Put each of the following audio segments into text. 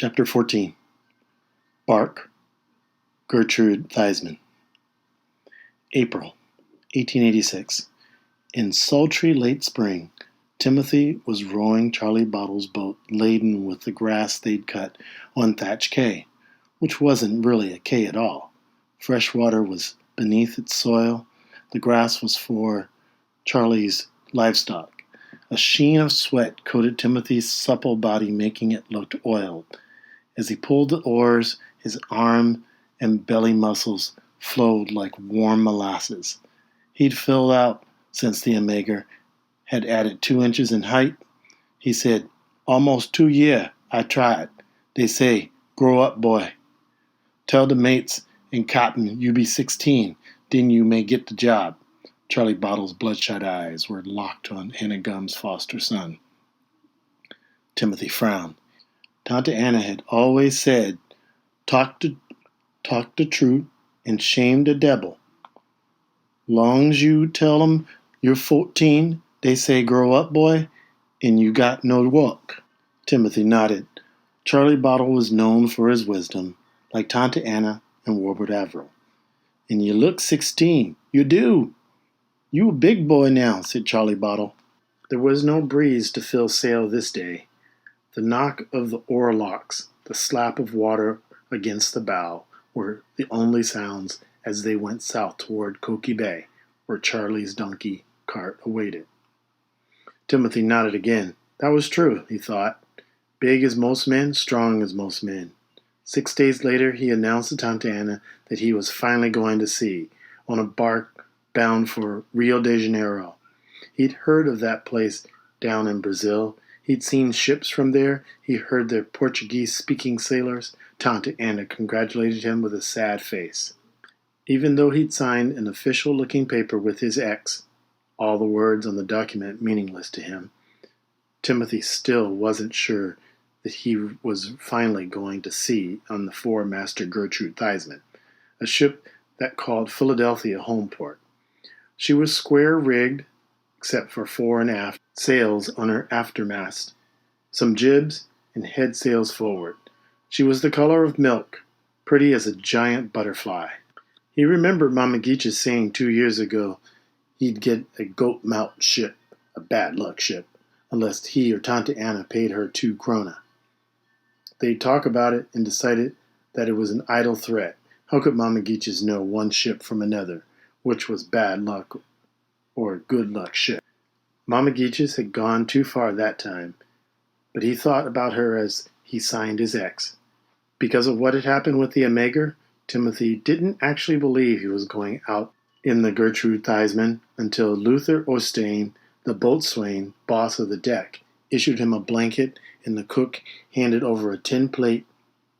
Chapter 14. Bark, Gertrude Theismann. April, 1886. In sultry late spring, Timothy was rowing Charlie Bottle's boat laden with the grass they'd cut on Thatch Cay, which wasn't really a cay at all. Fresh water was beneath its soil. The grass was for Charlie's livestock. A sheen of sweat coated Timothy's supple body, making it look oiled. As he pulled the oars, his arm and belly muscles flowed like warm molasses. He'd filled out since the Omega had added 2 inches in height. He said, "Almost 2 year I tried. They say, grow up, boy. Tell the mates in cotton you be 16, then you may get the job." Charlie Bottle's bloodshot eyes were locked on Anna Gumm's foster son. Timothy frowned. Tante Anna had always said, talk the truth and shame the devil. Long's you tell 'em you're 14, they say grow up, boy, and you got no work. Timothy nodded. Charlie Bottle was known for his wisdom, like Tante Anna and Robert Averill. "And you look 16. You do. You a big boy now," said Charlie Bottle. There was no breeze to fill sail this day. The knock of the oar locks, the slap of water against the bow, were the only sounds as they went south toward Cokie Bay, where Charlie's donkey cart awaited. Timothy nodded again. That was true, he thought. Big as most men, strong as most men. 6 days later, he announced to Tante Anna that he was finally going to sea, on a bark bound for Rio de Janeiro. He'd heard of that place down in Brazil. He'd seen ships from there. He heard their Portuguese-speaking sailors. Tante Anna congratulated him with a sad face. Even though he'd signed an official-looking paper with his ex, all the words on the document meaningless to him, Timothy still wasn't sure that he was finally going to sea on the four-master Gertrude Theismann, a ship that called Philadelphia home port. She was square-rigged, except for fore and aft sails on her aftermast, some jibs, and head sails forward. She was the color of milk, pretty as a giant butterfly. He remembered Mama Geach's saying 2 years ago he'd get a goat-mouth ship, a bad-luck ship, unless he or Tante Anna paid her 2 krona. They'd talk about it and decided that it was an idle threat. How could Mama Geach's know one ship from another, which was bad luck or good luck ship? Mama Geach's had gone too far that time, but he thought about her as he signed his ex. Because of what had happened with the Omega, Timothy didn't actually believe he was going out in the Gertrude Theismann until Luther Ostein, the boatswain, boss of the deck, issued him a blanket and the cook handed over a tin plate,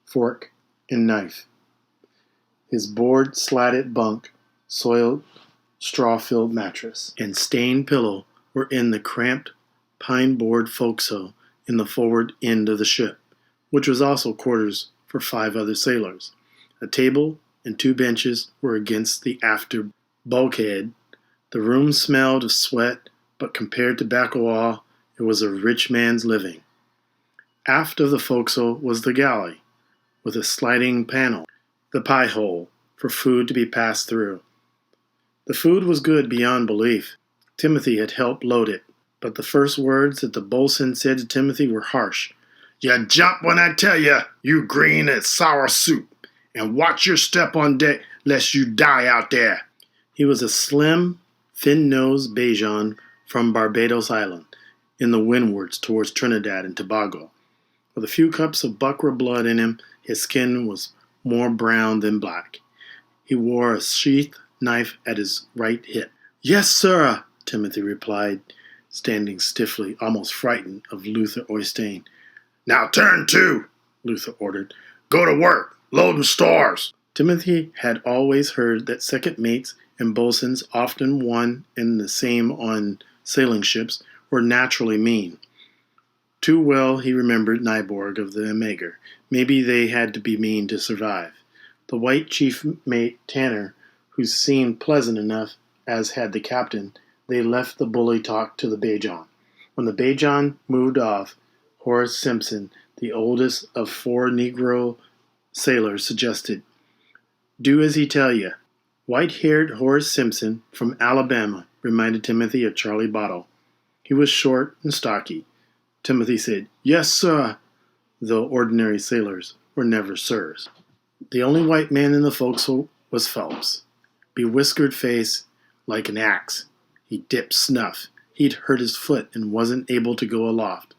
fork, and knife. His board-slatted bunk, soiled straw-filled mattress, and stained pillow were in the cramped pine-board forecastle in the forward end of the ship, which was also quarters for 5 other sailors. A table and 2 benches were against the after bulkhead. The room smelled of sweat, but compared to Bacawal, it was a rich man's living. Aft of the forecastle was the galley, with a sliding panel, the pie hole, for food to be passed through. The food was good beyond belief. Timothy had helped load it, but the first words that the boatswain said to Timothy were harsh. "You jump when I tell you green as sour soup, and watch your step on deck lest you die out there." He was a slim, thin-nosed Bajan from Barbados Island, in the windwards towards Trinidad and Tobago. With a few cups of buckra blood in him, his skin was more brown than black. He wore a sheath knife at his right hip. "Yes, sir," Timothy replied, standing stiffly, almost frightened of Luther Ostein. "Now turn to," Luther ordered. "Go to work, loading stores." Timothy had always heard that second mates and boatswains, often one and the same on sailing ships, were naturally mean. Too well he remembered Nyborg of the Omega. Maybe they had to be mean to survive. The white chief mate, Tanner, who seemed pleasant enough, as had the captain, they left the bully talk to the Bajan. When the Bajan moved off, Horace Simpson, The oldest of 4 Negro sailors suggested, "Do as he tell you." White-haired Horace Simpson from Alabama reminded Timothy of Charlie Bottle. He was short and stocky. Timothy said, "Yes, sir," though ordinary sailors were never sirs. The only white man in the forecastle was Phelps. Bewhiskered face like an axe. He dipped snuff. He'd hurt his foot and wasn't able to go aloft.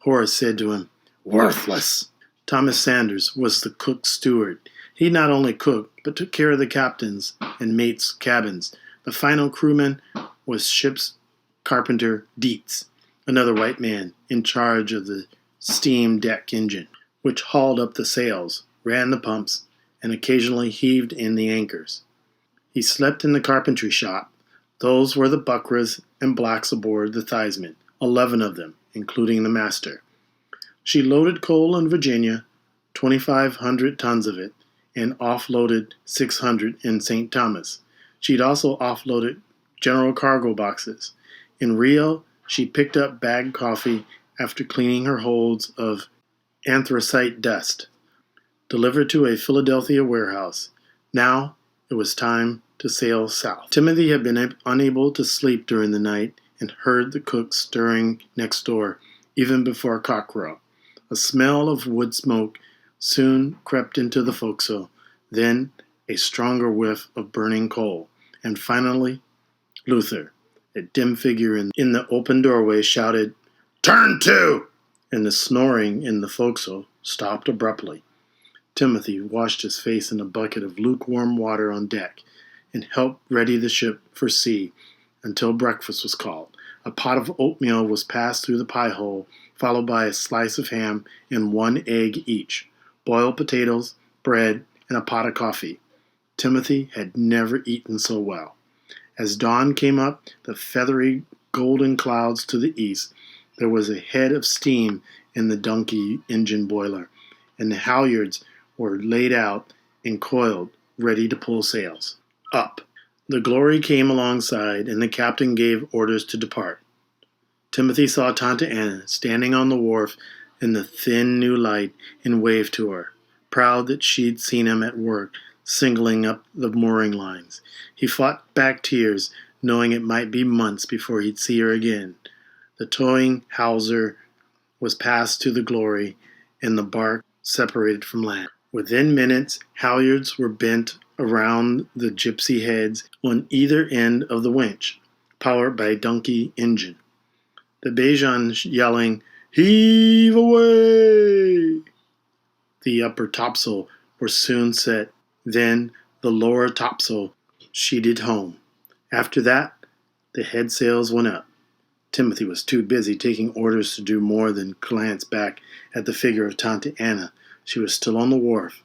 Horace said to him, "Worthless." Thomas Sanders was the cook steward. He not only cooked, but took care of the captain's and mates' cabins. The final crewman was ship's carpenter Dietz, another white man, in charge of the steam deck engine, which hauled up the sails, ran the pumps, and occasionally heaved in the anchors. He slept in the carpentry shop. Those were the Buckras and blacks aboard the Theismann, 11 of them, including the master. She loaded coal in Virginia, 2,500 tons of it, and offloaded 600 in St. Thomas. She'd also offloaded general cargo boxes. In Rio, she picked up bagged coffee after cleaning her holds of anthracite dust, delivered to a Philadelphia warehouse. Now it was time to sail south. Timothy had been unable to sleep during the night and heard the cook stirring next door, even before cockcrow. A smell of wood smoke soon crept into the forecastle, then a stronger whiff of burning coal, and finally Luther, a dim figure in the open doorway, shouted, "Turn to!" and the snoring in the forecastle stopped abruptly. Timothy washed his face in a bucket of lukewarm water on deck and helped ready the ship for sea until breakfast was called. A pot of oatmeal was passed through the pie hole, followed by a slice of ham and 1 egg each, boiled potatoes, bread, and a pot of coffee. Timothy had never eaten so well. As dawn came up, the feathery golden clouds to the east, there was a head of steam in the donkey engine boiler, and the halyards were laid out and coiled, ready to pull sails. Up. The Glory came alongside, and the captain gave orders to depart. Timothy saw Tante Anna standing on the wharf in the thin new light and waved to her, proud that she'd seen him at work, singling up the mooring lines. He fought back tears, knowing it might be months before he'd see her again. The towing hawser was passed to the Glory, and the bark separated from land. Within minutes, halyards were bent around the gypsy heads on either end of the winch, powered by a donkey engine. The Bajans yelling, "Heave away!" The upper topsail were soon set, then the lower topsail sheeted home. After that, the head sails went up. Timothy was too busy taking orders to do more than glance back at the figure of Tante Anna. She was still on the wharf.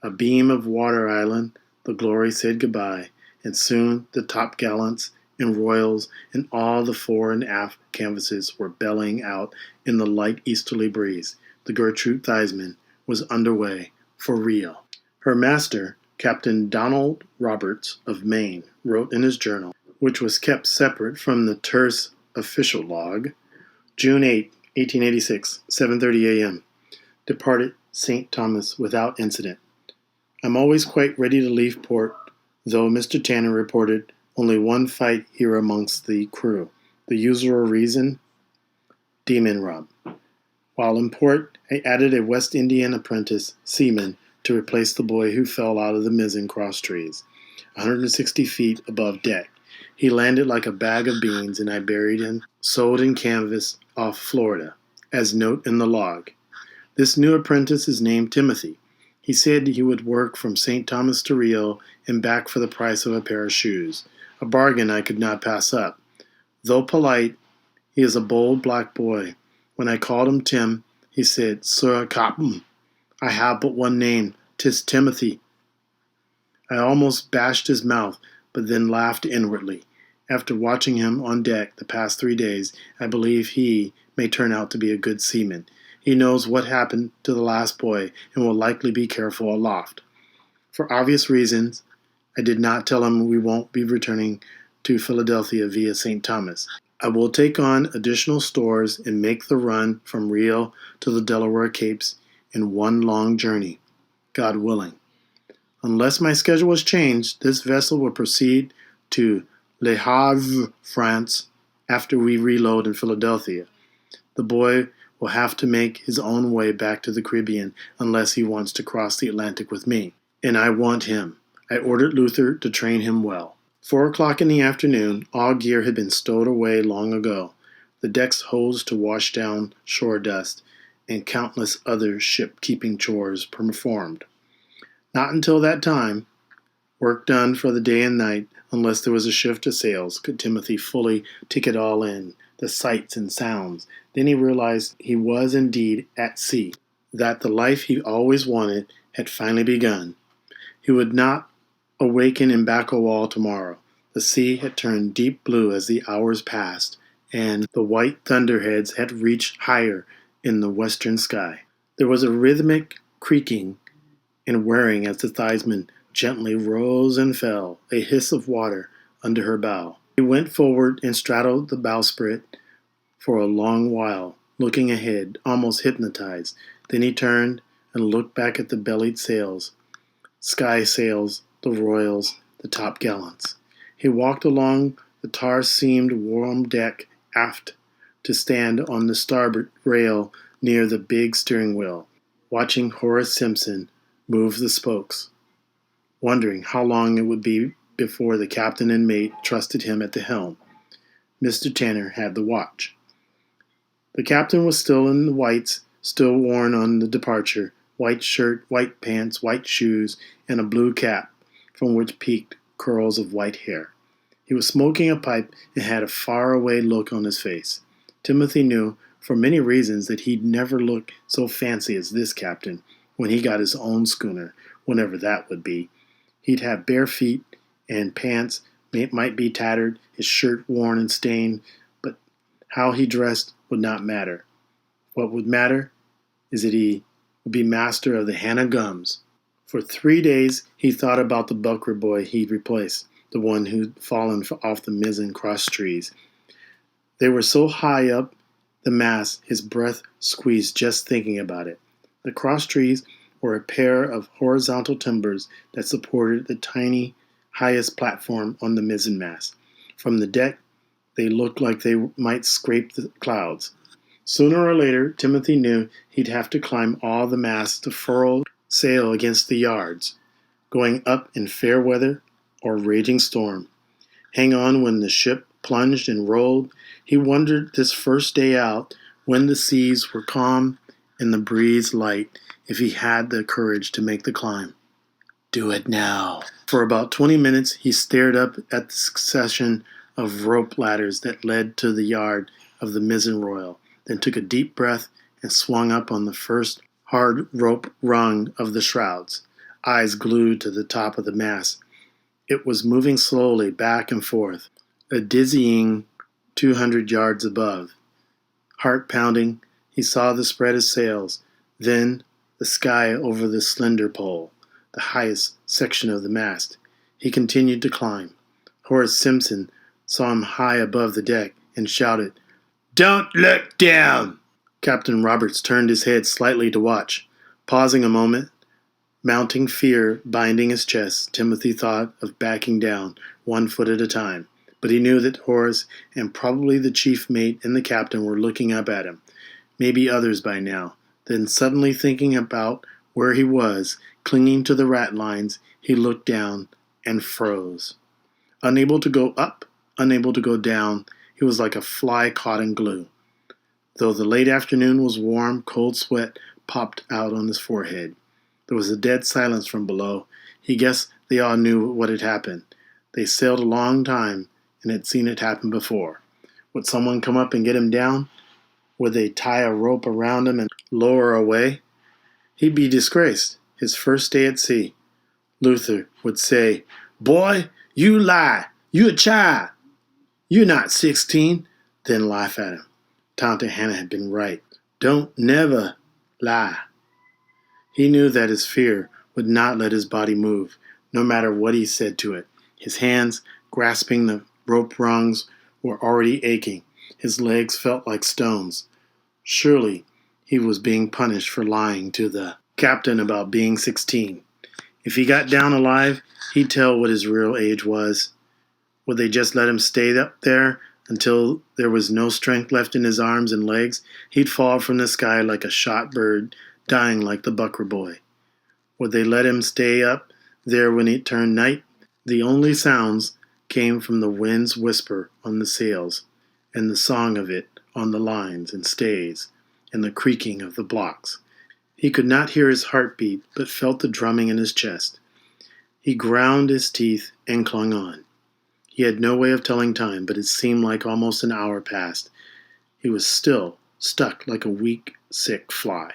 A beam of water island, the Glory said goodbye, and soon the topgallants and royals and all the fore and aft canvases were bellying out in the light easterly breeze. The Gertrude Theismann was underway for Rio. Her master, Captain Donald Roberts of Maine, wrote in his journal, which was kept separate from the terse official log, June 8, 1886, 7:30 a.m. Departed St. Thomas without incident. I'm always quite ready to leave port, though Mr. Tanner reported only one fight here amongst the crew. The usual reason? Demon rub. While in port, I added a West Indian apprentice seaman to replace the boy who fell out of the mizzen cross trees, 160 feet above deck. He landed like a bag of beans, and I buried him, sewed in canvas, off Florida, as note in the log. This new apprentice is named Timothy. He said he would work from St. Thomas to Rio and back for the price of a pair of shoes, a bargain I could not pass up. Though polite, he is a bold black boy. When I called him Tim, he said, "Sir Captain, I have but one name, 'tis Timothy." I almost bashed his mouth, but then laughed inwardly. After watching him on deck the past 3 days, I believe he may turn out to be a good seaman. He knows what happened to the last boy and will likely be careful aloft. For obvious reasons, I did not tell him we won't be returning to Philadelphia via St. Thomas. I will take on additional stores and make the run from Rio to the Delaware Capes in one long journey, God willing. Unless my schedule is changed, this vessel will proceed to Le Havre, France, after we reload in Philadelphia. The boy will have to make his own way back to the Caribbean unless he wants to cross the Atlantic with me. And I want him. I ordered Luther to train him well. 4 o'clock in the afternoon, all gear had been stowed away long ago, the decks hosed to wash down shore dust, and countless other ship-keeping chores performed. Not until that time, work done for the day and night, unless there was a shift of sails, could Timothy fully take it all in, the sights and sounds. Then he realized he was indeed at sea, that the life he always wanted had finally begun. He would not awaken in Bacawal tomorrow. The sea had turned deep blue as the hours passed, and the white thunderheads had reached higher in the western sky. There was a rhythmic creaking and whirring as the Theismann gently rose and fell, a hiss of water under her bow. He went forward and straddled the bowsprit for a long while, looking ahead, almost hypnotized. Then he turned and looked back at the bellied sails, sky sails, the royals, the topgallants. He walked along the tar-seamed warm deck aft to stand on the starboard rail near the big steering wheel, watching Horace Simpson move the spokes, wondering how long it would be before the captain and mate trusted him at the helm. Mr. Tanner had the watch. The captain was still in the whites, still worn on the departure, white shirt, white pants, white shoes, and a blue cap, from which peeked curls of white hair. He was smoking a pipe and had a far-away look on his face. Timothy knew, for many reasons, that he'd never look so fancy as this captain when he got his own schooner, whenever that would be. He'd have bare feet, and pants might be tattered, his shirt worn and stained, but how he dressed would not matter. What would matter is that he would be master of the Hannah Gums. For 3 days he thought about the bucker boy he'd replaced, the one who'd fallen off the mizzen cross trees. They were so high up the mast his breath squeezed just thinking about it. The cross trees were a pair of horizontal timbers that supported the tiny highest platform on the mizzenmast. From the deck, they looked like they might scrape the clouds. Sooner or later, Timothy knew he'd have to climb all the masts to furl sail against the yards, going up in fair weather or raging storm. Hang on when the ship plunged and rolled. He wondered this first day out, when the seas were calm and the breeze light, if he had the courage to make the climb. Do it now. For about 20 minutes he stared up at the succession of rope ladders that led to the yard of the mizzen royal, then took a deep breath and swung up on the first hard rope rung of the shrouds, eyes glued to the top of the mast. It was moving slowly back and forth, a dizzying 200 yards above. Heart pounding, he saw the spread of sails, then the sky over the slender pole, the highest section of the mast. He continued to climb. Horace Simpson saw him high above the deck and shouted, "Don't look down!" Captain Roberts turned his head slightly to watch. Pausing a moment, mounting fear binding his chest, Timothy thought of backing down, 1 foot at a time. But he knew that Horace and probably the chief mate and the captain were looking up at him, maybe others by now. Then suddenly thinking about where he was, clinging to the ratlines, he looked down and froze. Unable to go up, unable to go down, he was like a fly caught in glue. Though the late afternoon was warm, cold sweat popped out on his forehead. There was a dead silence from below. He guessed they all knew what had happened. They sailed a long time and had seen it happen before. Would someone come up and get him down? Would they tie a rope around him and lower away? He'd be disgraced, his first day at sea. Luther would say, "Boy, you lie. You a child. You're not 16. Then laugh at him. Tante Hannah had been right. Don't never lie. He knew that his fear would not let his body move, no matter what he said to it. His hands, grasping the rope rungs, were already aching. His legs felt like stones. Surely he was being punished for lying to the captain about being 16. If he got down alive, he'd tell what his real age was. Would they just let him stay up there until there was no strength left in his arms and legs? He'd fall from the sky like a shot bird, dying like the Bucker boy. Would they let him stay up there when it turned night? The only sounds came from the wind's whisper on the sails, and the song of it on the lines and stays, and the creaking of the blocks. He could not hear his heartbeat, but felt the drumming in his chest. He ground his teeth and clung on. He had no way of telling time, but it seemed like almost an hour passed. He was still stuck like a weak, sick fly.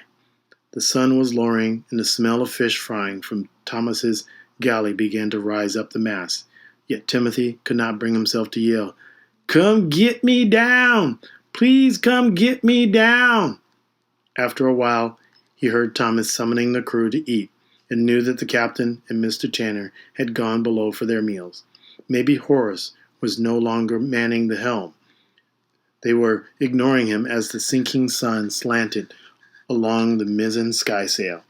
The sun was lowering, and the smell of fish frying from Thomas's galley began to rise up the mast. Yet Timothy could not bring himself to yell, "Come get me down! Please come get me down!" After a while, he heard Thomas summoning the crew to eat, and knew that the captain and Mr. Tanner had gone below for their meals. Maybe Horace was no longer manning the helm. They were ignoring him as the sinking sun slanted along the mizzen skysail,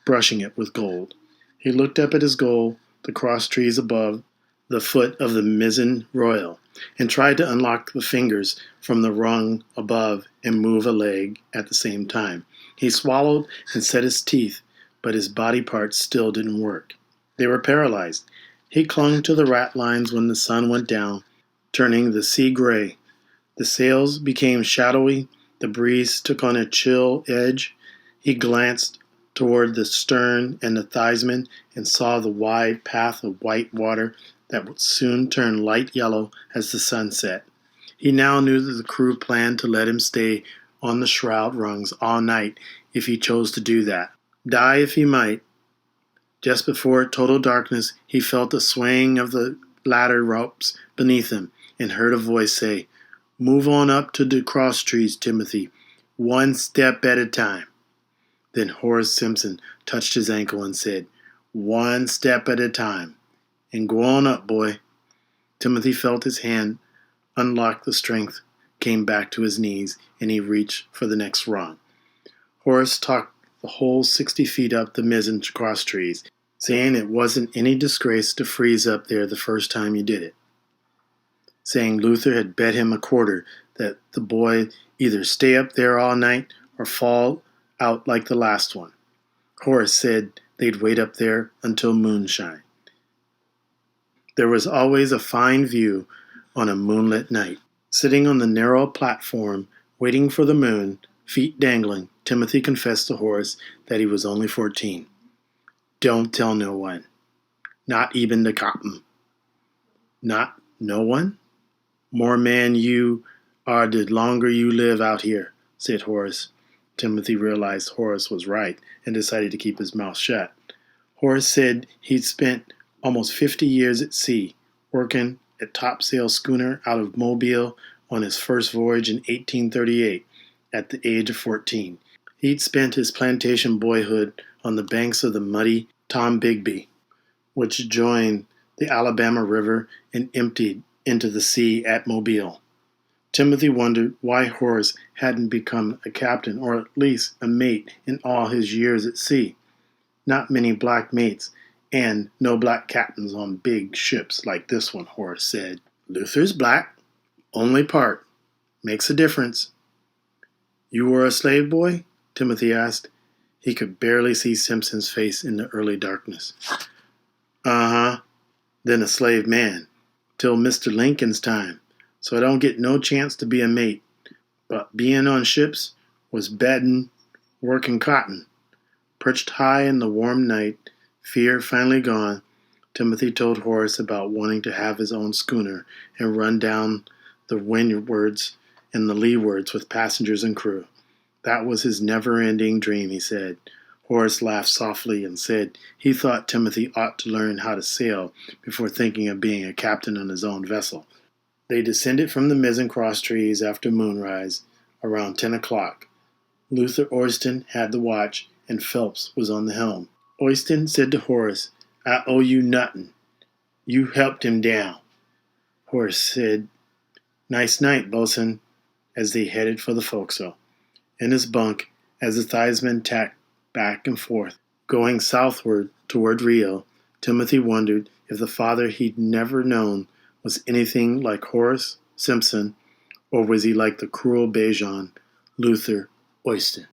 brushing it with gold. He looked up at his goal, the cross trees above the foot of the mizzen royal, and tried to unlock the fingers from the rung above and move a leg at the same time. He swallowed and set his teeth, but his body parts still didn't work. They were paralyzed. He clung to the ratlines when the sun went down, turning the sea gray. The sails became shadowy. The breeze took on a chill edge. He glanced toward the stern and the Theismann and saw the wide path of white water that would soon turn light yellow as the sun set. He now knew that the crew planned to let him stay on the shroud rungs all night if he chose to do that. Die if he might. Just before total darkness, he felt the swaying of the ladder ropes beneath him and heard a voice say, "Move on up to the cross trees, Timothy, one step at a time." Then Horace Simpson touched his ankle and said, "One step at a time. And go on up, boy." Timothy felt his hand unlock, the strength came back to his knees, and he reached for the next rung. Horace talked the whole 60 feet up the mizzen cross trees, saying it wasn't any disgrace to freeze up there the first time you did it. Saying Luther had bet him a quarter that the boy either stay up there all night or fall out like the last one. Horace said they'd wait up there until moonshine. There was always a fine view on a moonlit night. Sitting on the narrow platform, waiting for the moon, feet dangling, Timothy confessed to Horace that he was only 14. "Don't tell no one. Not even the captain." "Not no one? More man you are the longer you live out here," said Horace. Timothy realized Horace was right and decided to keep his mouth shut. Horace said he'd spent almost 50 years at sea, working a topsail schooner out of Mobile on his first voyage in 1838 at the age of 14. He'd spent his plantation boyhood on the banks of the muddy Tombigbee, which joined the Alabama River and emptied into the sea at Mobile. Timothy wondered why Horace hadn't become a captain or at least a mate in all his years at sea. Not many black mates, and no black captains on big ships like this one, Horace said. "Luther's black. Only part. Makes a difference." "You were a slave boy?" Timothy asked. He could barely see Simpson's face in the early darkness. "Uh-huh. Then a slave man. Till Mr. Lincoln's time. So I don't get no chance to be a mate. But being on ships was beddin' working cotton." Perched high in the warm night, fear finally gone, Timothy told Horace about wanting to have his own schooner and run down the windwards and the leewards with passengers and crew. That was his never-ending dream, he said. Horace laughed softly and said he thought Timothy ought to learn how to sail before thinking of being a captain on his own vessel. They descended from the mizzen cross trees after moonrise, around 10 o'clock. Luther Oyston had the watch, and Phelps was on the helm. Oyston said to Horace, "I owe you nothin'. You helped him down." Horace said, "Nice night, bosun," as they headed for the forecastle. In his bunk, as the Theismann tacked back and forth, going southward toward Rio, Timothy wondered if the father he'd never known was anything like Horace Simpson, or was he like the cruel Bejan, Luther Oyston?